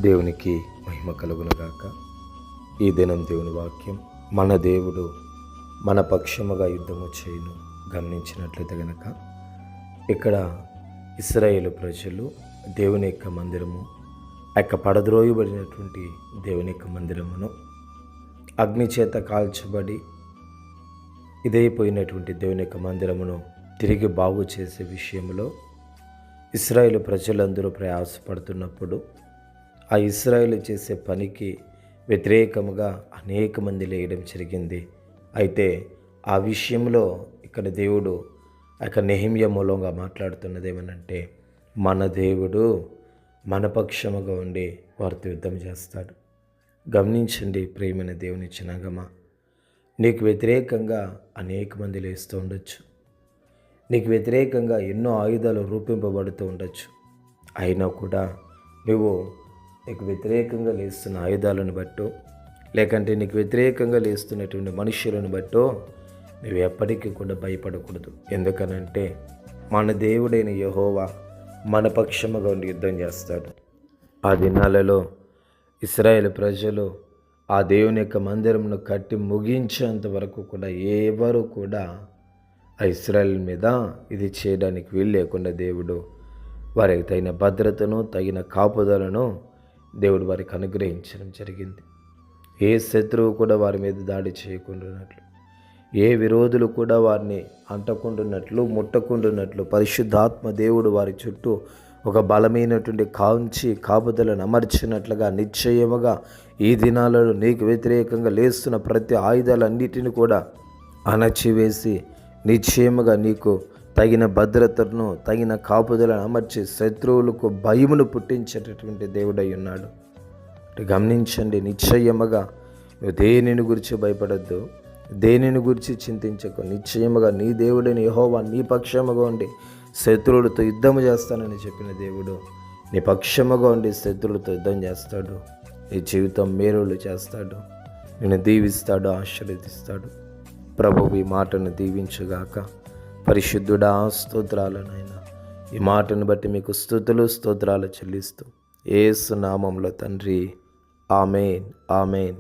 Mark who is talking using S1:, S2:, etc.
S1: దేవునికి మహిమ కలుగునుగాక. ఈ దినం దేవుని వాక్యం, మన దేవుడు మన పక్షముగా యుద్ధము చేయును. గమనించినట్లయితే గనక ఇక్కడ ఇశ్రాయేలు ప్రజలు దేవుని యొక్క మందిరము, ఆ యొక్క పడద్రోయబడినటువంటి దేవుని యొక్క మందిరమును అగ్ని చేత కాల్చబడి ఇదైపోయినటువంటి దేవుని యొక్క మందిరమును తిరిగి బాగు చేసే విషయంలో ఇశ్రాయేలు ప్రజలందరూ ప్రయాసపడుతున్నప్పుడు ఆ ఇశ్రాయేలు చేసే పనికి వ్యతిరేకముగా అనేక మంది లేయడం జరిగింది. అయితే ఆ విషయంలో ఇక్కడ దేవుడు నెహెమ్యా మూలంగా మాట్లాడుతున్నది ఏమనంటే, మన దేవుడు మన పక్షముగా ఉండి వారితో యుద్ధం చేస్తాడు. గమనించండి ప్రియమైన దేవుని చిన్నగమా, నీకు వ్యతిరేకంగా అనేక మంది లేస్తూ ఉండొచ్చు. నీకు వ్యతిరేకంగా ఎన్నో ఆయుధాలు రూపింపబడుతూ ఉండొచ్చు. అయినా కూడా నీకు వ్యతిరేకంగా లేస్తున్న ఆయుధాలను బట్టో, లేకంటే నీకు వ్యతిరేకంగా లేస్తున్నటువంటి మనుషులను బట్టో నువ్వు ఎప్పటికీ కూడా భయపడకూడదు. ఎందుకనంటే మన దేవుడైన యెహోవా మన పక్షముగా ఉండి యుద్ధం చేస్తాడు. ఆ దినాలలో ఇశ్రాయేలు ప్రజలు ఆ దేవుని యొక్క మందిరమును కట్టి ముగించేంత వరకు కూడా ఎవరు కూడా ఆ ఇశ్రాయేల్ మీద ఇది చేయడానికి వీలు లేకుండా దేవుడు వారికి తగిన భద్రతను, తగిన కాపుదలను దేవుడు వారికి అనుగ్రహించడం జరిగింది. ఏ శత్రువు కూడా వారి మీద దాడి చేయకుండానట్లు, ఏ విరోధులు కూడా వారిని అంటకుండున్నట్లు, ముట్టకుండున్నట్లు పరిశుద్ధాత్మ దేవుడు వారి చుట్టూ ఒక బలమైనటువంటి కాపుదలను అమర్చినట్లుగా నిశ్చయముగా ఈ దినాలలో నీకు వ్యతిరేకంగా లేస్తున్న ప్రతి ఆయుధాలన్నిటిని కూడా అణచివేసి నిశ్చయముగా నీకు తగిన భద్రతను, తగిన కాపుదలను అమర్చి శత్రువులకు భయమును పుట్టించేటటువంటి దేవుడై ఉన్నాడు. గమనించండి, నిశ్చయముగా నువ్వు దేనిని గురించి భయపడద్దు, దేనిని గురించి చింతించకు. నిశ్చయముగా నీ దేవుడైన యెహోవా నీ పక్షముగా ఉండి శత్రువులతో యుద్ధము చేస్తానని చెప్పిన దేవుడు నీ పక్షముగా ఉండి శత్రువులతో యుద్ధం చేస్తాడు. నీ జీవితం మేలులు చేస్తాడు, నిన్ను దీవిస్తాడు, ఆశీర్వదిస్తాడు. ప్రభువు ఈ మాటను దీవించుగాక. పరిశుద్ధుడా, స్తోత్రాలనైనా ఈ మాటను బట్టి మీకు స్తుతులు స్తోత్రాలు చెల్లిస్తూ యేసు నామములో తండ్రి, ఆమేన్, ఆమేన్.